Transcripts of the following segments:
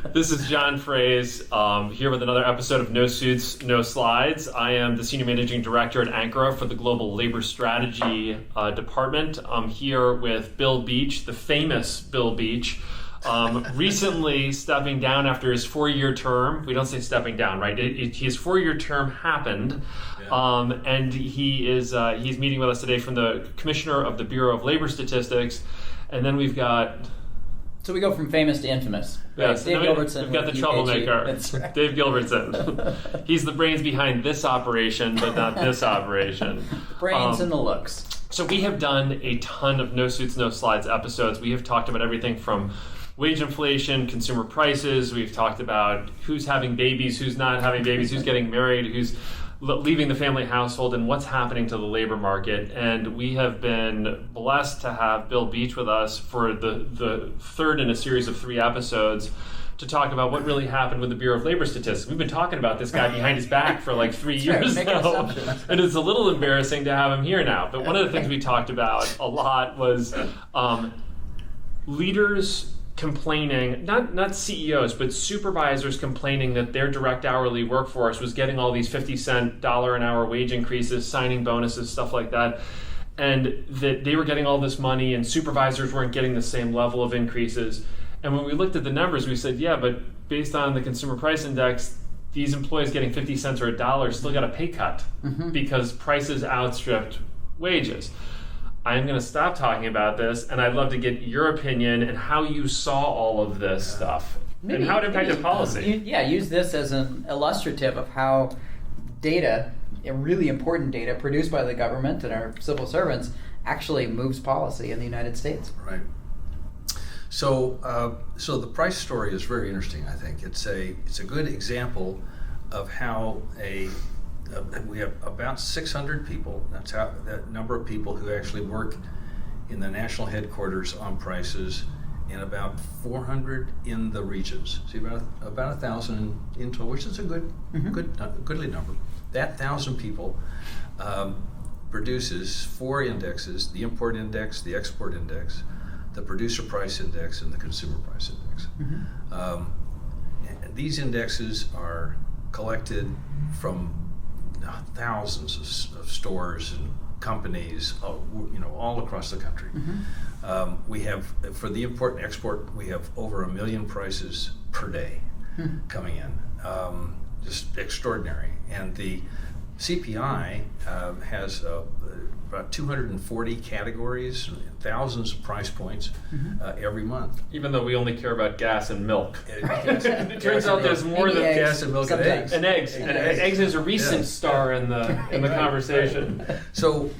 This is John Frehse, here with another episode of No Suits, No Slides. I am the Senior Managing Director at Ankura for the Global Labor Strategy Department. I'm here with Bill Beach, the famous Bill Beach, recently stepping down after his 4-year term. We don't say stepping down, right? His 4-year term happened, and he's meeting with us today from the Commissioner of the Bureau of Labor Statistics. And then we've got... So we go from famous to infamous. Yes, Dave Gilbertson. We've got the troublemaker. That's right. Dave Gilbertson. He's the brains behind this operation, but not this operation. Brains and the looks. So we have done a ton of No Suits, No Slides episodes. We have talked about everything from wage inflation, consumer prices. We've talked about who's having babies, who's not having babies, who's getting married, who's leaving the family household, and what's happening to the labor market. And we have been blessed to have Bill Beach with us for the third in a series of 3 episodes to talk about what really happened with the Bureau of Labor Statistics. We've been talking about this guy behind his back for like 3 years now, and it's a little embarrassing to have him here now. But one of the things we talked about a lot was leaders complaining, not CEOs, but supervisors complaining that their direct hourly workforce was getting all these 50-cent dollar an hour wage increases, signing bonuses, stuff like that, and that they were getting all this money and supervisors weren't getting the same level of increases. And when we looked at the numbers, we said, yeah, but based on the consumer price index, these employees getting 50 cents or $1 still got a pay cut because prices outstripped wages. I'm going to stop talking about this, and I'd love to get your opinion and how you saw all of this stuff and how it impacted policy. Use this as an illustrative of how data, really important data produced by the government and our civil servants, actually moves policy in the United States. Right. So the price story is very interesting. I think it's a good example of how we have about 600 people. That's how that number of people who actually work in the national headquarters on prices, and about 400 in the regions. See, about 1,000 in total, which is a goodly number. That 1,000 people produces 4 indexes: the import index, the export index, the producer price index, and the consumer price index. And these indexes are collected from thousands of stores and companies, all across the country. We have, for the import and export, we have over 1 million prices per day coming in. Just extraordinary. And the CPI has about 240 categories, thousands of price points every month. Even though we only care about gas and milk. It turns out there's more than gas and milk and eggs. And eggs. And eggs is a recent star in the conversation. So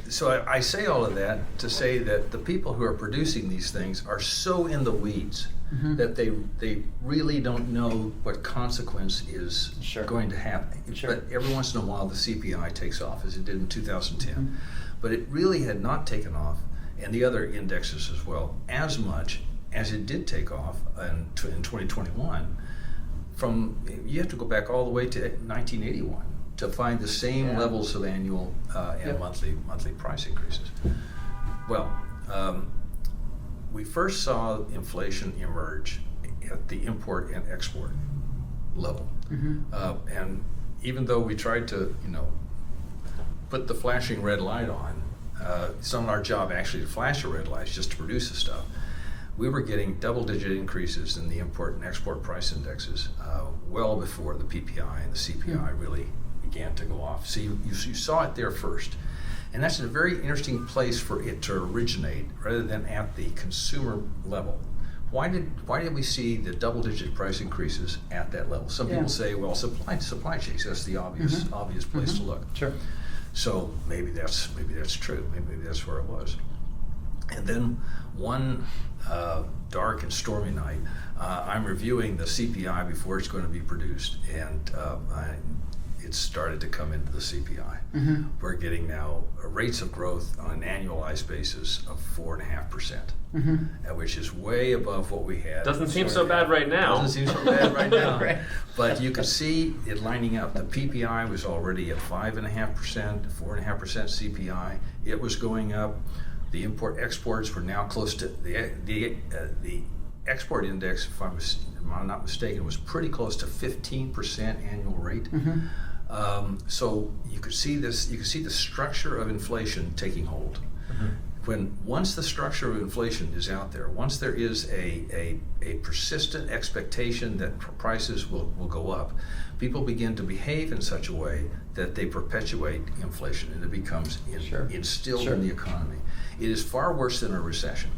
I say all of that to say that the people who are producing these things are so in the weeds that they really don't know what consequence is going to happen. But every once in a while the CPI takes off, as it did in 2010. But it really had not taken off, and the other indexes as well, as much as it did take off in 2021. You have to go back all the way to 1981 to find the same levels of annual and monthly price increases. Well, we first saw inflation emerge at the import and export level, and even though we tried to, put the flashing red light on, it's not our job actually to flash the red lights, just to produce the stuff. We were getting double-digit increases in the import and export price indexes well before the PPI and the CPI really began to go off. So you saw it there first. And that's a very interesting place for it to originate rather than at the consumer level. Why did we see the double-digit price increases at that level? Some people say, well, supply chains, that's the obvious place to look. Sure. So maybe that's true. Maybe that's where it was. And then one dark and stormy night, I'm reviewing the CPI before it's going to be produced, and it started to come into the CPI. We're getting now rates of growth on an annualized basis of 4.5%, which is way above what we had. Doesn't seem so bad right now. Doesn't seem so bad right now. Right. But you can see it lining up. The PPI was already at 5.5%, 4.5% CPI. It was going up. The import exports were now close to the export index, if I'm not mistaken, was pretty close to 15% annual rate. So you could see this. You could see the structure of inflation taking hold. Once the structure of inflation is out there, once there is a persistent expectation that prices will go up, people begin to behave in such a way that they perpetuate inflation, and it becomes instilled in the economy. It is far worse than a recession.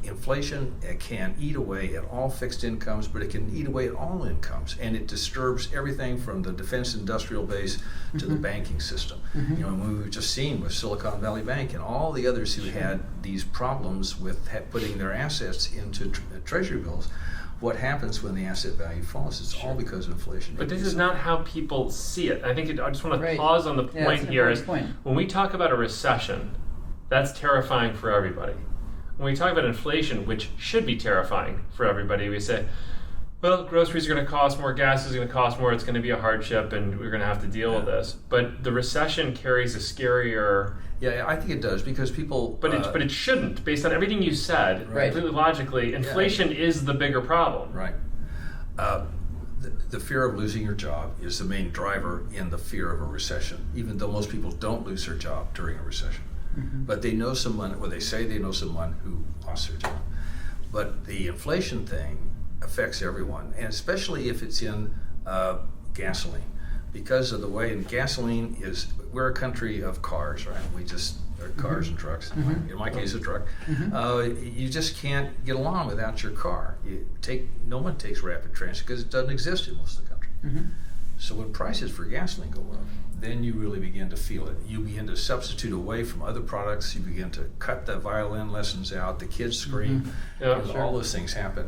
Inflation can eat away at all fixed incomes, but it can eat away at all incomes, and it disturbs everything from the defense industrial base to the banking system. You know, we've just seen with Silicon Valley Bank and all the others who had these problems with putting their assets into treasury bills. What happens when the asset value falls? It's all because of inflation. But this is not how people see it. I think I just want to pause on the point here. When we talk about a recession, that's terrifying for everybody. When we talk about inflation, which should be terrifying for everybody, we say, well, groceries are going to cost more, gas is going to cost more, it's going to be a hardship, and we're going to have to deal with this. But the recession carries a scarier... Yeah, I think it does, because people... But it shouldn't, based on everything you said, completely logically. Inflation is the bigger problem. Right. The fear of losing your job is the main driver in the fear of a recession, even though most people don't lose their job during a recession. But they know someone, or they say they know someone who lost their job. But the inflation thing affects everyone, and especially if it's in gasoline, because of the way gasoline is. We're a country of cars, right? We just are cars and trucks. In my case, a truck. You just can't get along without your car. No one takes rapid transit because it doesn't exist in most of the country. So when prices for gasoline go up, then you really begin to feel it. You begin to substitute away from other products. You begin to cut the violin lessons out. The kids scream. All those things happen.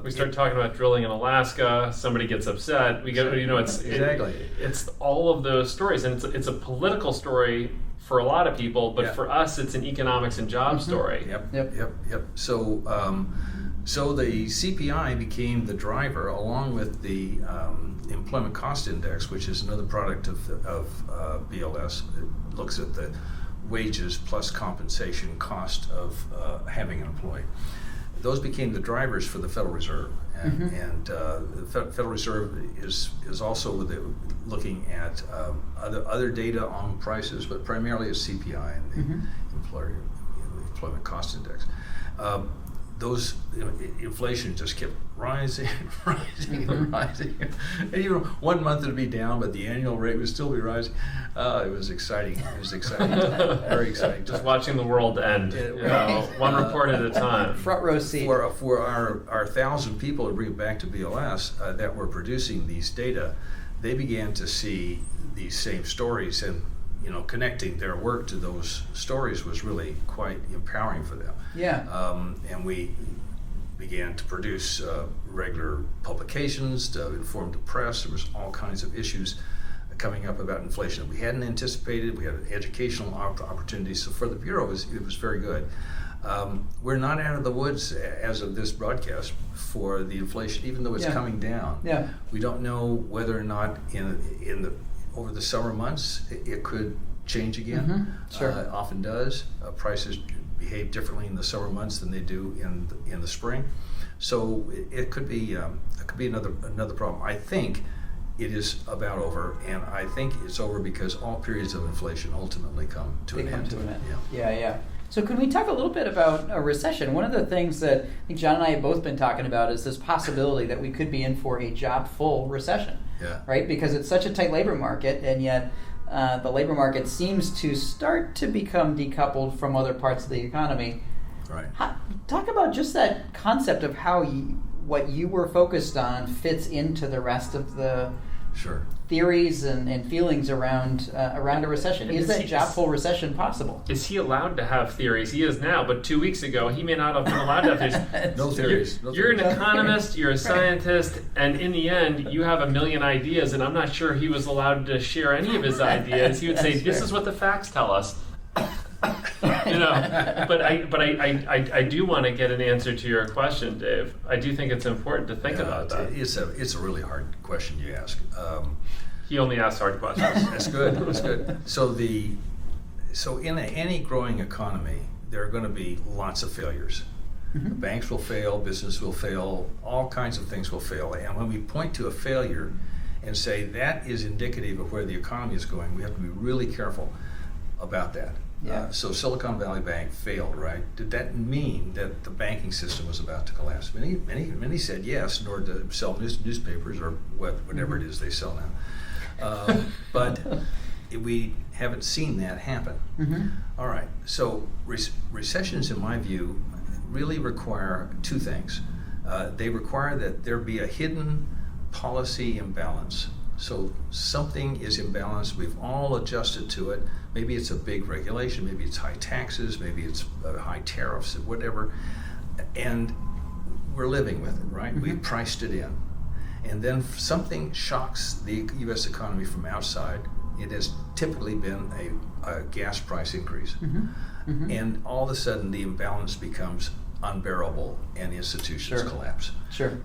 We start talking about drilling in Alaska. Somebody gets upset. We get, it's all of those stories, and it's a political story for a lot of people, but for us, it's an economics and job story. Yep. So the CPI became the driver, along with the employment cost index, which is another product of BLS. It looks at the wages plus compensation cost of having an employee. Those became the drivers for the Federal Reserve, and the Federal Reserve is also looking at other data on prices, but primarily it's CPI and the employment cost index. Inflation just kept rising and rising. And even 1 month it'd be down, but the annual rate would still be rising. It was exciting. Very exciting. Just watching the world end, one report at a time. Front row seat. For our 1,000 people, to bring it back to BLS, that were producing these data, they began to see these same stories, and connecting their work to those stories was really quite empowering for them. And we began to produce regular publications to inform the press. There was all kinds of issues coming up about inflation that we hadn't anticipated. We had educational opportunities. So for the Bureau, it was very good. We're not out of the woods as of this broadcast for the inflation, even though it's coming down. We don't know whether or not over the summer months it could change again. It often does. Prices behave differently in the summer months than they do in the spring. So it could be another problem. I think it is about over, and I think it's over because all periods of inflation ultimately come to an end. So can we talk a little bit about a recession? One of the things that I think John and I have both been talking about is this possibility that we could be in for a job-full recession, right? Because it's such a tight labor market, and yet the labor market seems to start to become decoupled from other parts of the economy. Right. Talk about just that concept of how what you were focused on fits into the rest of the theories and feelings around a recession. Is that job-full recession possible? Is he allowed to have theories? He is now, but 2 weeks ago he may not have been allowed to have theories. No theories. You're an economist, you're a scientist, and in the end you have a million ideas, and I'm not sure he was allowed to share any of his ideas. He would say, "This is what the facts tell us." But I do want to get an answer to your question, Dave. I do think it's important to think about that. It's a really hard question you ask. He only asks hard questions. That's good. That's good. So in any growing economy, there are going to be lots of failures. The banks will fail, business will fail, all kinds of things will fail. And when we point to a failure and say that is indicative of where the economy is going, we have to be really careful about that. Yeah. So Silicon Valley Bank failed, right? Did that mean that the banking system was about to collapse? Many said yes in order to sell newspapers or whatever it is they sell now. But we haven't seen that happen. All right, so recessions, in my view, really require two things. They require that there be a hidden policy imbalance. So something is imbalanced, we've all adjusted to it. Maybe it's a big regulation, maybe it's high taxes, maybe it's high tariffs, whatever. And we're living with it, right? We've priced it in. And then something shocks the U.S. economy from outside. It has typically been a gas price increase. And all of a sudden the imbalance becomes unbearable and institutions collapse.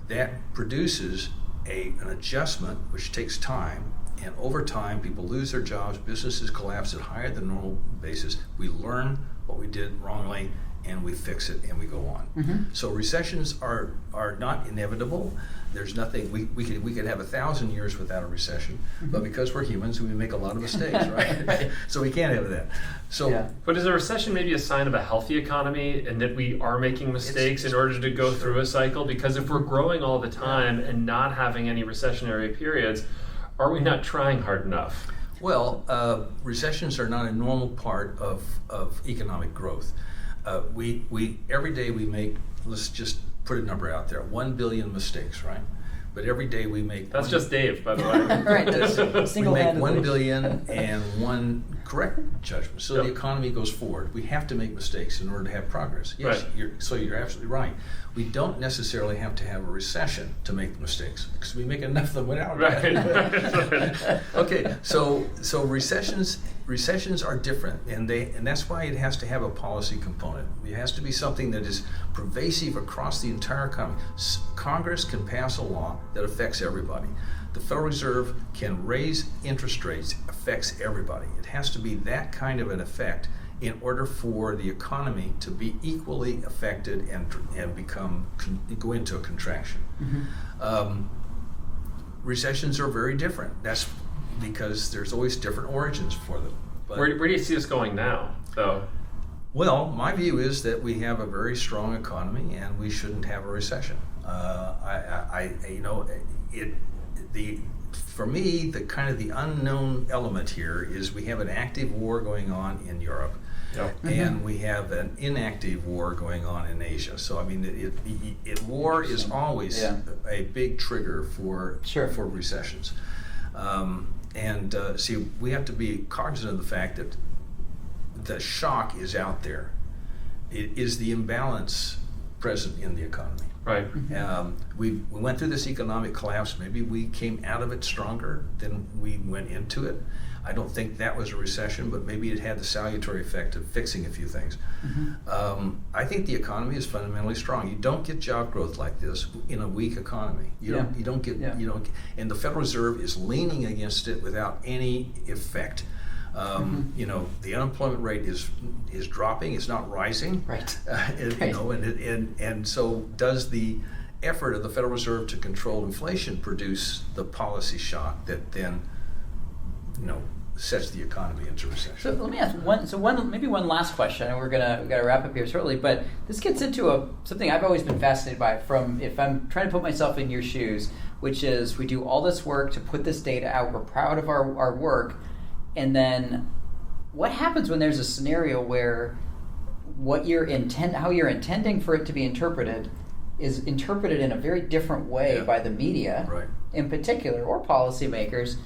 That produces an adjustment which takes time, and over time people lose their jobs, businesses collapse at higher than normal basis. We learn what we did wrongly and we fix it and we go on. So recessions are not inevitable. There's nothing, we could have 1,000 years without a recession, but because we're humans, we make a lot of mistakes, right? So we can't have that. So, But is a recession maybe a sign of a healthy economy and that we are making mistakes in order to go through a cycle? Because if we're growing all the time and not having any recessionary periods, are we not trying hard enough? Well, recessions are not a normal part of economic growth. We every day we make, let's just put a number out there, 1 billion mistakes, right? But every day we make... That's just Dave, by the way. Right, we make 1 billion and one correct judgment. So the economy goes forward. We have to make mistakes in order to have progress. Yes, you're absolutely right. We don't necessarily have to have a recession to make mistakes, because we make enough of them without. Right. Okay, so recessions are different, and that's why it has to have a policy component. It has to be something that is pervasive across the entire economy. Congress can pass a law that affects everybody. The Federal Reserve can raise interest rates, affects everybody. It has to be that kind of an effect in order for the economy to be equally affected and go into a contraction. Recessions are very different. That's because there's always different origins for them. But where do you see us going now, though? Well, my view is that we have a very strong economy and we shouldn't have a recession. For me, the unknown element here is we have an active war going on in Europe. And we have an inactive war going on in Asia. So I mean, war is always a big trigger for recessions. See, we have to be cognizant of the fact that the shock is out there. It is the imbalance present in the economy. Right. We went through this economic collapse. Maybe we came out of it stronger than we went into it. I don't think that was a recession, but maybe it had the salutary effect of fixing a few things. I think the economy is fundamentally strong. You don't get job growth like this in a weak economy. You don't get, and the Federal Reserve is leaning against it without any effect. The unemployment rate is dropping. It's not rising. Right. And so does the effort of the Federal Reserve to control inflation produce the policy shock that then, sets the economy into recession? So let me ask one last question, and we got to wrap up here shortly. But this gets into something I've always been fascinated by. If I'm trying to put myself in your shoes, which is we do all this work to put this data out. We're proud of our work. And then what happens when there's a scenario where how you're intending for it to be interpreted is interpreted in a very different way by the media, in particular, or policymakers?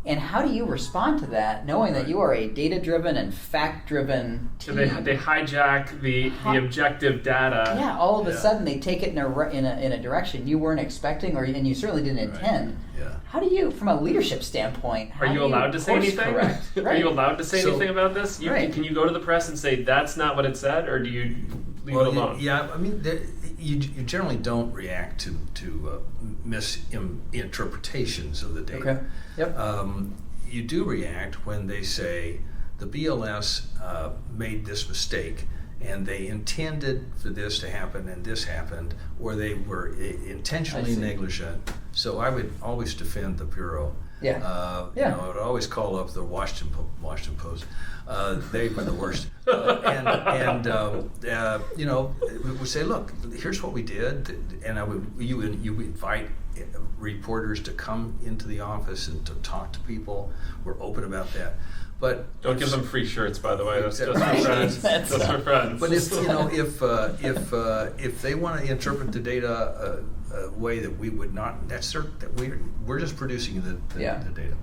And how do you respond to that, knowing that you are a data-driven and fact-driven team? So they hijack the objective data. Yeah, all of a sudden they take it in a direction you weren't expecting, and you certainly didn't intend. Yeah. How do you, from a leadership standpoint, are you allowed to say anything? Are you allowed to say anything about this? Can you go to the press and say that's not what it said, or do you leave it alone? Yeah, I mean, you generally don't react to misinterpretations of the data. Okay. Yep. You do react when they say the BLS made this mistake and they intended for this to happen and this happened, or they were intentionally negligent. So I would always defend the Bureau. I would always call up the Washington Post. They were the worst. We would say, look, here's what we did, and you invite reporters to come into the office and to talk to people. We're open about that. But don't give them free shirts, by the way. That's just for friends. That's for friends. But if they want to interpret the data a way that we would not, we're just producing the data.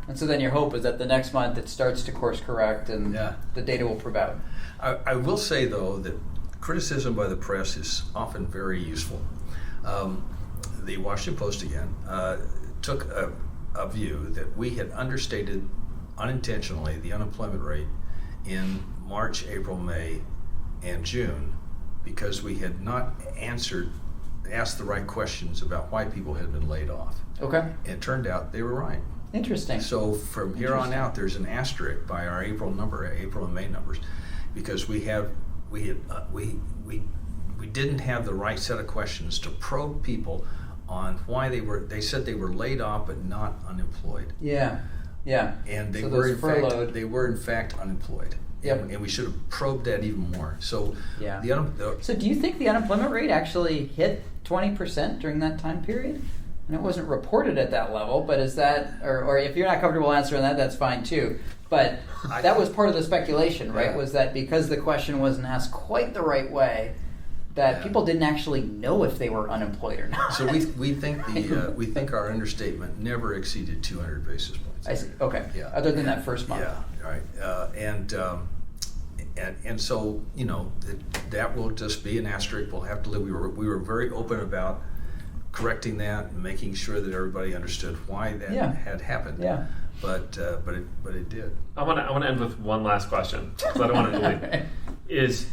And so then your hope is that the next month it starts to course correct and the data will prove out. I will say though that criticism by the press is often very useful. The Washington Post again took a view that we had understated unintentionally the unemployment rate in March, April, May, and June because we had not asked the right questions about why people had been laid off. Okay. And it turned out they were right. Interesting. So from here on out, there's an asterisk by our April and May numbers, because we didn't have the right set of questions to probe people on why they said they were laid off but not unemployed. Yeah. And they so were in furloughed. fact unemployed. Yep. And we should have probed that even more. So So do you think the unemployment rate actually hit 20% during that time period? And it wasn't reported at that level, but is that, or if you're not comfortable answering that, that's fine too. But that was part of the speculation, right? Yeah. Was that because the question wasn't asked quite the right way, that people didn't actually know if they were unemployed or not. So we think we think our understatement never exceeded 200 basis points. I see. Okay. Yeah. Other than that first month. Yeah. Right. And so that will just be an asterisk. We'll have to live. We were very open about correcting that and making sure that everybody understood why that had happened. Yeah. But it did. I want to end with one last question because I don't want to delete. Is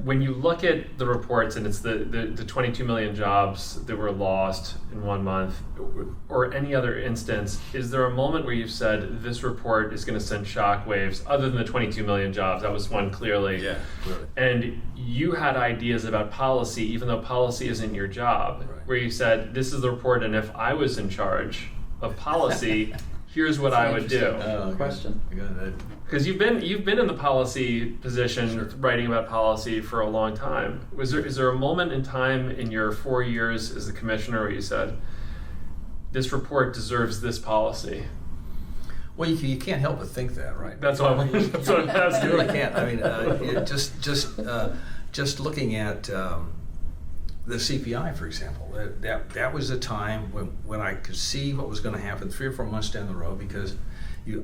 when you look at the reports and it's the 22 million jobs that were lost in 1 month or any other instance, is there a moment where you've said this report is going to send shockwaves other than the 22 million jobs? That was one clearly. Yeah, clearly. And you had ideas about policy, even though policy isn't your job, where you said, this is the report and if I was in charge of policy, here's what I would do. Question. Because you've been in the policy position, writing about policy for a long time. Is there a moment in time in your 4 years as the commissioner where you said, this report deserves this policy? Well, you can't help but think that, right? That's what I'm asking. You really can't. I mean, just looking at the CPI, for example, that was a time when I could see what was going to happen 3 or 4 months down the road, because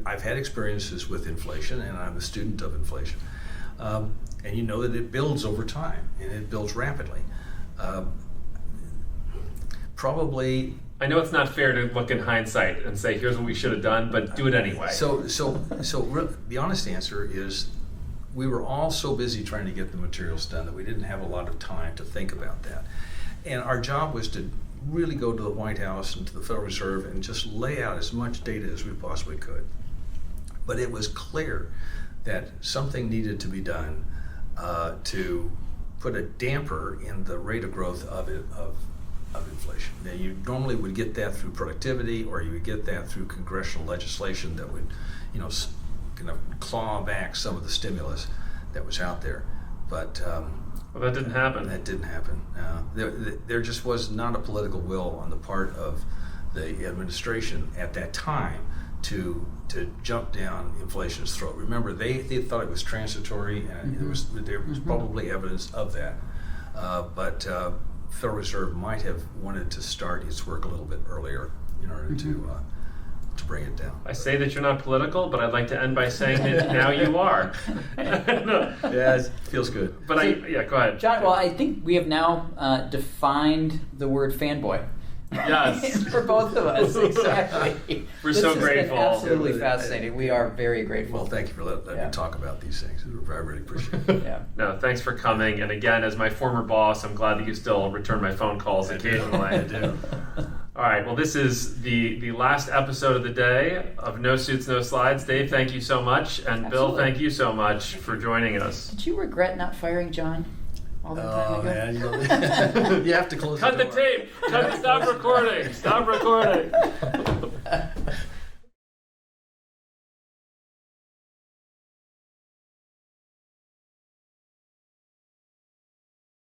I've had experiences with inflation, and I'm a student of inflation, and you know that it builds over time, and it builds rapidly. Probably. I know it's not fair to look in hindsight and say, here's what we should have done, but do it anyway. So the honest answer is, we were all so busy trying to get the materials done that we didn't have a lot of time to think about that. And our job was to really go to the White House and to the Federal Reserve and just lay out as much data as we possibly could. But it was clear that something needed to be done to put a damper in the rate of growth of inflation. Now, you normally would get that through productivity, or you would get that through congressional legislation that would, kind of claw back some of the stimulus that was out there. But well, that didn't happen. That didn't happen. There just was not a political will on the part of the administration at that time to jump down inflation's throat. Remember, they thought it was transitory, and there was probably evidence of that. But Federal Reserve might have wanted to start its work a little bit earlier in order to bring it down. I say that you're not political, but I'd like to end by saying that now you are. No. Yeah, it feels good. But go ahead. John, well, I think we have now defined the word fanboy. Yes. For both of us, exactly. We're so grateful. Absolutely fascinating. We are very grateful. Well, thank you for letting me talk about these things. I really appreciate it. Yeah. No, thanks for coming. And again, as my former boss, I'm glad that you still return my phone calls occasionally. I do. All right. Well, this is the last episode of the day of No Suits, No Slides. Dave, thank you so much. And Absolutely. Bill, thank you so much for joining us. Did you regret not firing John all that time ago? Man, you have to close Cut the the door. tape. Stop recording. Stop recording.